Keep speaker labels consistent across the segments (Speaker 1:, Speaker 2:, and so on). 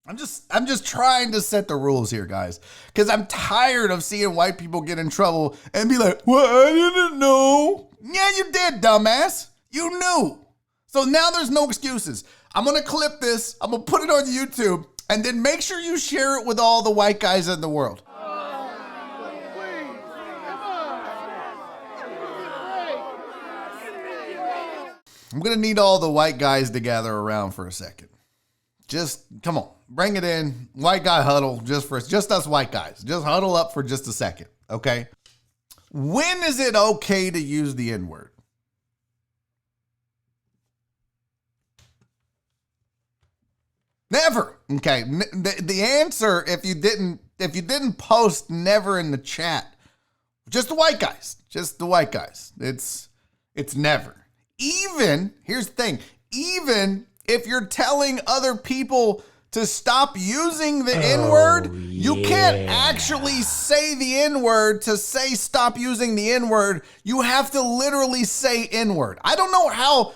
Speaker 1: I'm just trying to set the rules here, guys, because I'm tired of seeing white people get in trouble and be like, well, I didn't know. Yeah, you did, dumbass. You knew. So now there's no excuses. I'm going to clip this. I'm going to put it on YouTube, and then make sure you share it with all the white guys in the world. I'm going to need all the white guys to gather around for a second. Just come on, bring it in. White guy huddle just us white guys. Just huddle up for just a second, okay? When is it okay to use the N-word? Never. Okay. The answer, if you didn't post never in the chat, just the white guys. Just the white guys. It's never. Even, here's the thing, even if you're telling other people to stop using the N-word, you can't actually say the N-word to say stop using the N-word. You have to literally say N-word. I don't know how.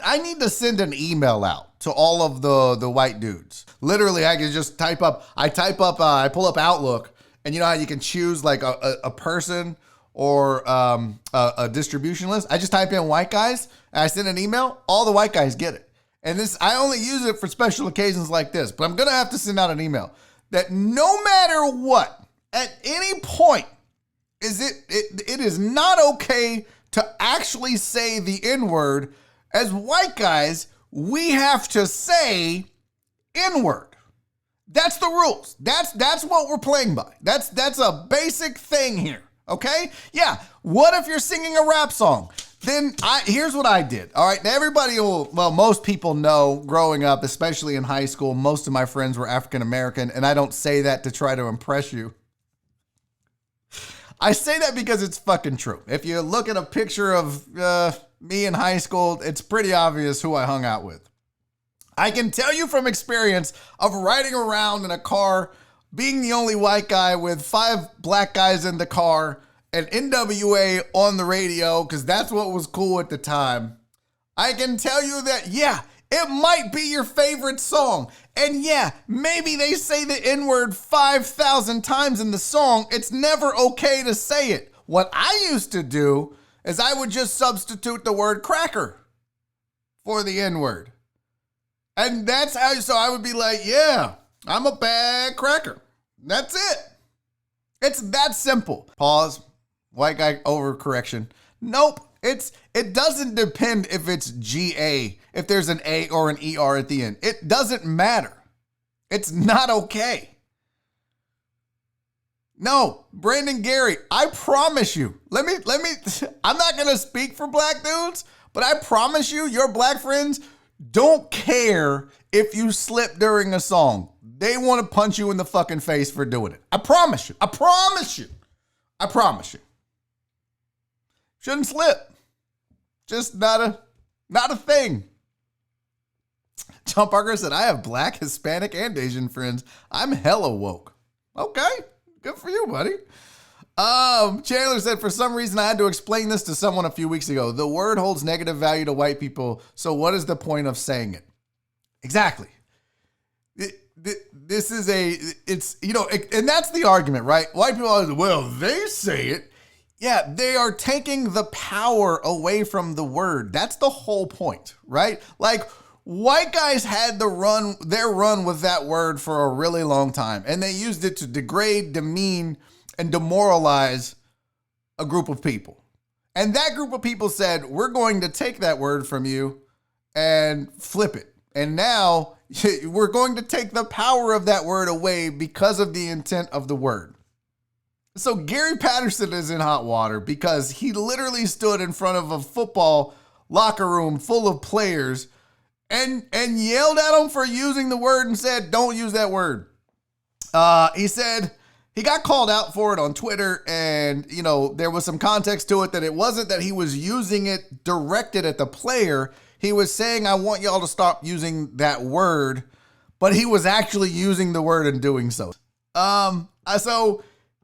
Speaker 1: I need to send an email out to all of the white dudes. Literally, I can just I pull up Outlook, and you know how you can choose like a person or a distribution list. I just type in white guys, and I send an email. All the white guys get it. And I only use it for special occasions like this, but I'm going to have to send out an email that no matter what, at any point, it is not okay to actually say the N-word. As white guys, we have to say N-word. That's the rules. That's what we're playing by. That's a basic thing here. Okay? Yeah. What if you're singing a rap song? Then here's what I did. All right. Now most people know growing up, especially in high school, most of my friends were African American, and I don't say that to try to impress you. I say that because it's fucking true. If you look at a picture of me in high school, it's pretty obvious who I hung out with. I can tell you from experience of riding around in a car, being the only white guy with 5 black guys in the car and NWA on the radio, because that's what was cool at the time. I can tell you that, yeah, it might be your favorite song. And yeah, maybe they say the N-word 5,000 times in the song. It's never okay to say it. What I used to do is I would just substitute the word cracker for the N-word. And that's how, so I would be like, yeah, I'm a bad cracker. That's it. It's that simple. Pause. White guy overcorrection. Nope. It doesn't depend if it's GA, if there's an A or an ER at the end. It doesn't matter. It's not okay. No, Brandon Gary, I promise you. I'm not going to speak for black dudes, but I promise you, your black friends don't care if you slip during a song. They want to punch you in the fucking face for doing it. I promise you. I promise you. I promise you. Shouldn't slip. Just not a thing. John Parker said, I have black, Hispanic, and Asian friends. I'm hella woke. Okay. Good for you, buddy. Chandler said, for some reason, I had to explain this to someone a few weeks ago. The word holds negative value to white people. So what is the point of saying it? Exactly. This is and that's the argument, right? White people are, well, they say it. Yeah, they are taking the power away from the word. That's the whole point, right? Like, white guys had their run with that word for a really long time, and they used it to degrade, demean, and demoralize a group of people. And that group of people said, we're going to take that word from you and flip it. And now we're going to take the power of that word away because of the intent of the word. So Gary Patterson is in hot water because he literally stood in front of a football locker room full of players and yelled at them for using the word and said, don't use that word. He said he got called out for it on Twitter, and, there was some context to it that it wasn't that he was using it directed at the player. He was saying, I want y'all to stop using that word, but he was actually using the word and doing so. So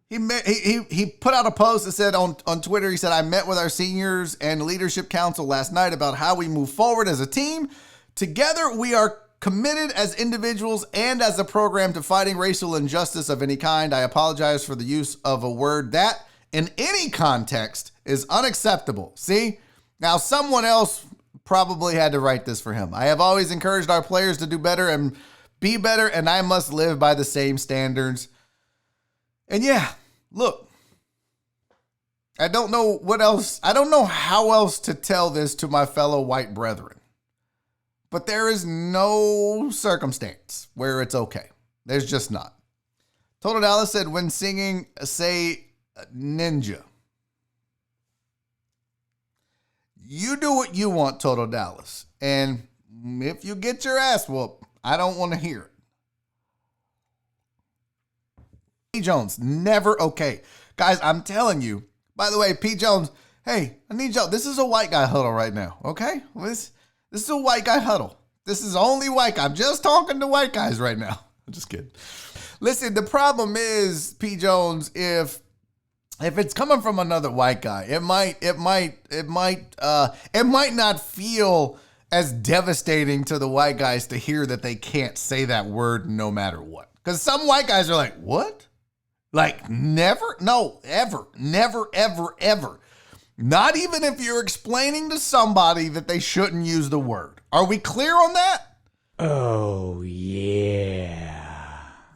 Speaker 1: he put out a post that said on Twitter, he said, I met with our seniors and leadership council last night about how we move forward as a team. Together, we are committed as individuals and as a program to fighting racial injustice of any kind. I apologize for the use of a word that, in any context, is unacceptable. See? Now, someone else probably had to write this for him. I have always encouraged our players to do better and be better, and I must live by the same standards. And yeah, look, I don't know what else. I don't know how else to tell this to my fellow white brethren. But there is no circumstance where it's okay. There's just not. Total Dallas said, when singing, say ninja. You do what you want, Total Dallas. And if you get your ass whooped, I don't want to hear it. P. Jones, never okay. Guys, I'm telling you. By the way, P. Jones, hey, I need y'all. This is a white guy huddle right now, okay? This is a white guy huddle. This is only white guy. I'm just talking to white guys right now. I'm just kidding. Listen, the problem is, P. Jones, if it's coming from another white guy, it might not feel as devastating to the white guys to hear that they can't say that word no matter what. Because some white guys are like, what? Like, never? No, ever. Never, ever, ever. Not even if you're explaining to somebody that they shouldn't use the word. Are we clear on that?
Speaker 2: Oh, yeah.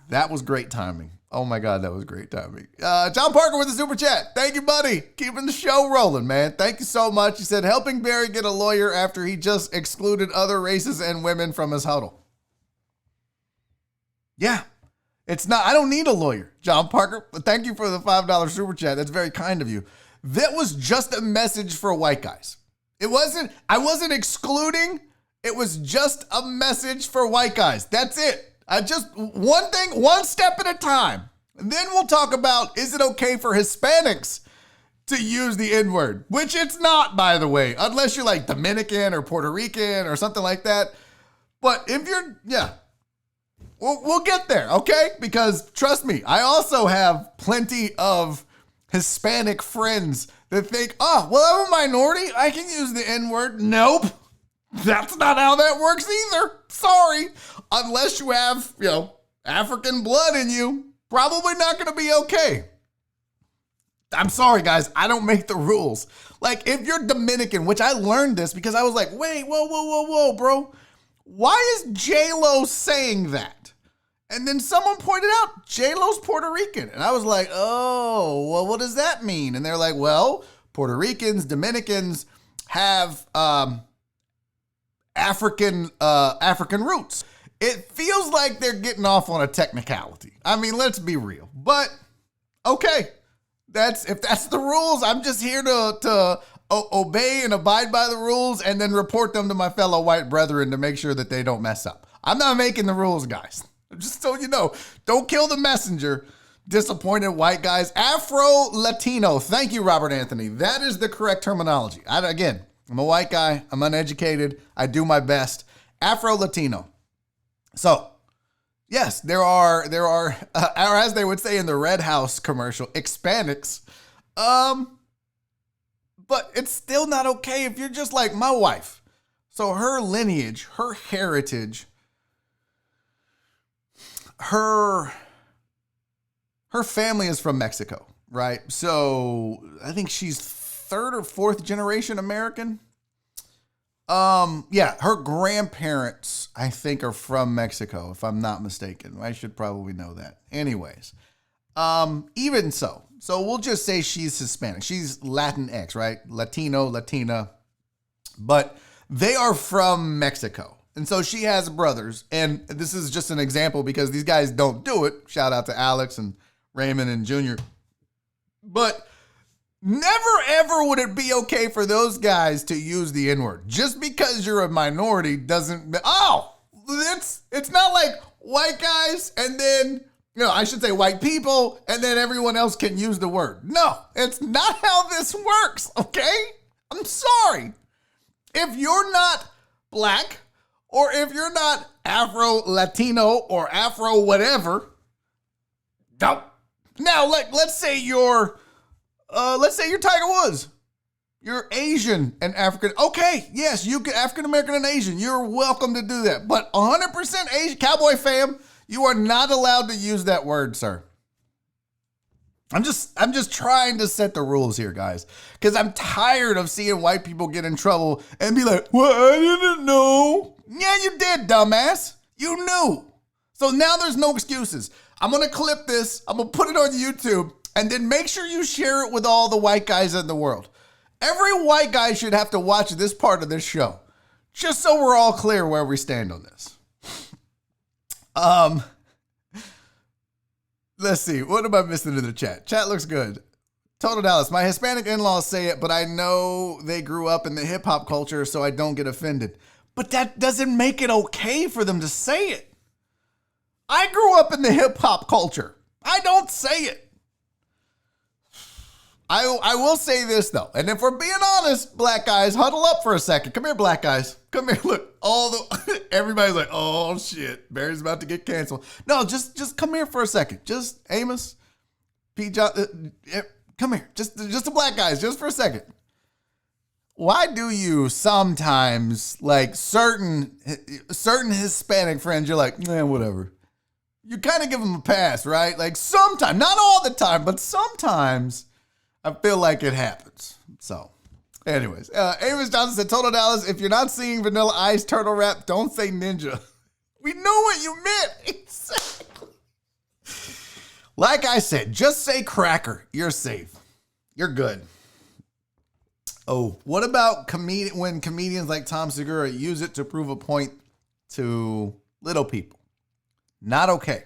Speaker 1: That was great timing. Oh my God, that was great timing. John Parker with the super chat. Thank you, buddy. Keeping the show rolling, man. Thank you so much. He said, helping Barry get a lawyer after he just excluded other races and women from his huddle. Yeah, it's not, I don't need a lawyer, John Parker. But thank you for the $5 super chat. That's very kind of you. That was just a message for white guys. I wasn't excluding. It was just a message for white guys. That's it. One step at a time. And then we'll talk about, is it okay for Hispanics to use the N-word? Which it's not, by the way, unless you're like Dominican or Puerto Rican or something like that. But if you're, we'll get there, okay? Because trust me, I also have plenty of Hispanic friends that think, oh, well, I'm a minority. I can use the N-word. Nope. That's not how that works either. Sorry. Unless you have, African blood in you, probably not going to be okay. I'm sorry, guys. I don't make the rules. Like, if you're Dominican, which I learned this because I was like, wait, whoa, bro. Why is J-Lo saying that? And then someone pointed out, J-Lo's Puerto Rican. And I was like, oh, well, what does that mean? And they're like, well, Puerto Ricans, Dominicans have African roots. It feels like they're getting off on a technicality. I mean, let's be real. But okay, if that's the rules, I'm just here to obey and abide by the rules and then report them to my fellow white brethren to make sure that they don't mess up. I'm not making the rules, guys. Just so you know, don't kill the messenger. Disappointed white guys. Afro-Latino. Thank you, Robert Anthony. That is the correct terminology. I'm a white guy. I'm uneducated. I do my best. Afro-Latino. So, yes, there are, or as they would say in the Red House commercial, Hispanics. But it's still not okay if you're just like my wife. So her lineage, her heritage, her family is from Mexico, right? So I think she's third or fourth generation American. Her grandparents, I think, are from Mexico, if I'm not mistaken. I should probably know that. Anyways, even so we'll just say she's Hispanic. She's Latinx, right? Latino, Latina, but they are from Mexico. And so she has brothers. And this is just an example because these guys don't do it. Shout out to Alex and Raymond and Junior. But never, ever would it be okay for those guys to use the N-word. Just because you're a minority doesn't, it's not like white guys and then, I should say white people and then everyone else can use the word. No, it's not how this works, okay? I'm sorry. If you're not black or if you're not Afro-Latino or Afro whatever, don't. Now, let's say you're Tiger Woods. You're Asian and African. Okay, yes, you can African American and Asian. You're welcome to do that. But 100% Asian, cowboy fam, you are not allowed to use that word, sir. I'm just trying to set the rules here, guys, because I'm tired of seeing white people get in trouble and be like, well, I didn't know. Yeah, you did, dumbass. You knew. So now there's no excuses. I'm going to clip this. I'm going to put it on YouTube, and then make sure you share it with all the white guys in the world. Every white guy should have to watch this part of this show, just so we're all clear where we stand on this. Let's see. What am I missing in the chat? Chat looks good. Total Dallas. My Hispanic in-laws say it, but I know they grew up in the hip-hop culture, so I don't get offended. But that doesn't make it okay for them to say it. I grew up in the hip-hop culture. I don't say it. I will say this, though. And if we're being honest, black guys, huddle up for a second. Come here, black guys. Come here. Look, everybody's like, oh, shit. Barry's about to get canceled. No, just come here for a second. Just Amos, Pete John, come here. Just the black guys, just for a second. Why do you sometimes, like certain Hispanic friends, you're like, whatever. You kind of give them a pass, right? Like sometimes, not all the time, but sometimes I feel like it happens. So, anyways, Amos Johnson said, Total Dallas, if you're not seeing Vanilla Ice turtle rap, don't say ninja. We knew what you meant. Exactly. Like I said, just say cracker. You're safe. You're good. Oh, what about when comedians like Tom Segura use it to prove a point to little people? Not okay.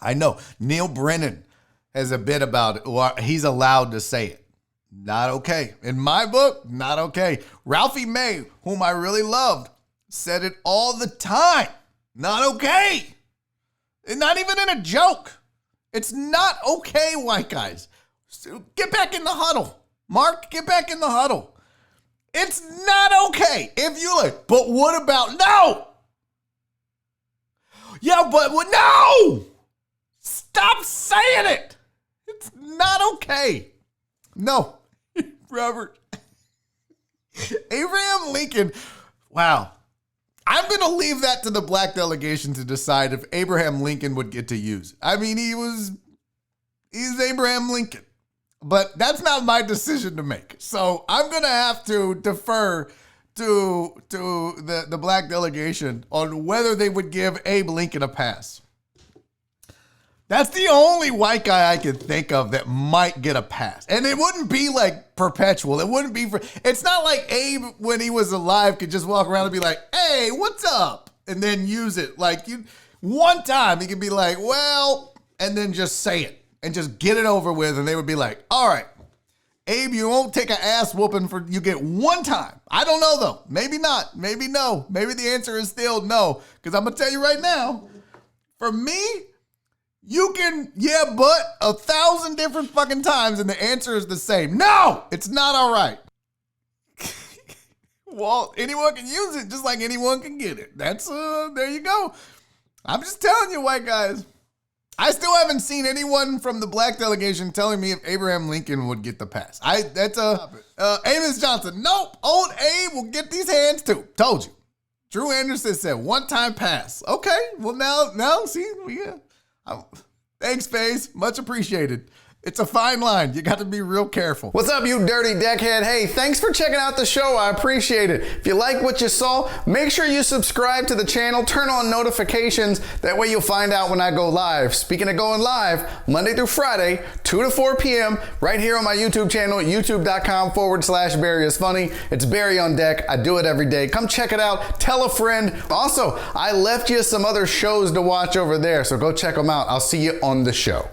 Speaker 1: I know. Neil Brennan has a bit about it. Or he's allowed to say it. Not okay. In my book, not okay. Ralphie May, whom I really loved, said it all the time. Not okay. And not even in a joke. It's not okay, white guys. So get back in the huddle. Mark, get back in the huddle. It's not okay. If you like, but what about, no. Yeah, but what, no. Stop saying it. It's not okay. No. Robert. Abraham Lincoln. Wow. I'm going to leave that to the black delegation to decide if Abraham Lincoln would get to use. I mean, he's Abraham Lincoln. But that's not my decision to make. So I'm going to have to defer to the black delegation on whether they would give Abe Lincoln a pass. That's the only white guy I can think of that might get a pass. And it wouldn't be like perpetual. It wouldn't be it's not like Abe, when he was alive, could just walk around and be like, hey, what's up? And then use it. Like one time he could be like, well, and then just say it and just get it over with. And they would be like, all right, Abe, you won't take an ass whooping you get one time. I don't know though. Maybe not. Maybe no. Maybe the answer is still no. Because I'm going to tell you right now, for me, you can, but 1,000 different fucking times and the answer is the same. No, it's not all right. Well, anyone can use it just like anyone can get it. That's, there you go. I'm just telling you, white guys. I still haven't seen anyone from the black delegation telling me if Abraham Lincoln would get the pass. Amos Johnson. Nope. Old Abe will get these hands too. Told you. Drew Anderson said one-time pass. Okay. Well, now, see, thanks, Faze. Much appreciated. It's a fine line. You got to be real careful. What's up, you dirty deckhead? Hey, thanks for checking out the show. I appreciate it. If you like what you saw, make sure you subscribe to the channel, turn on notifications. That way you'll find out when I go live. Speaking of going live, Monday through Friday, 2 to 4 p.m., right here on my YouTube channel, youtube.com/Barry is funny. It's Barry on deck. I do it every day. Come check it out. Tell a friend. Also, I left you some other shows to watch over there, so go check them out. I'll see you on the show.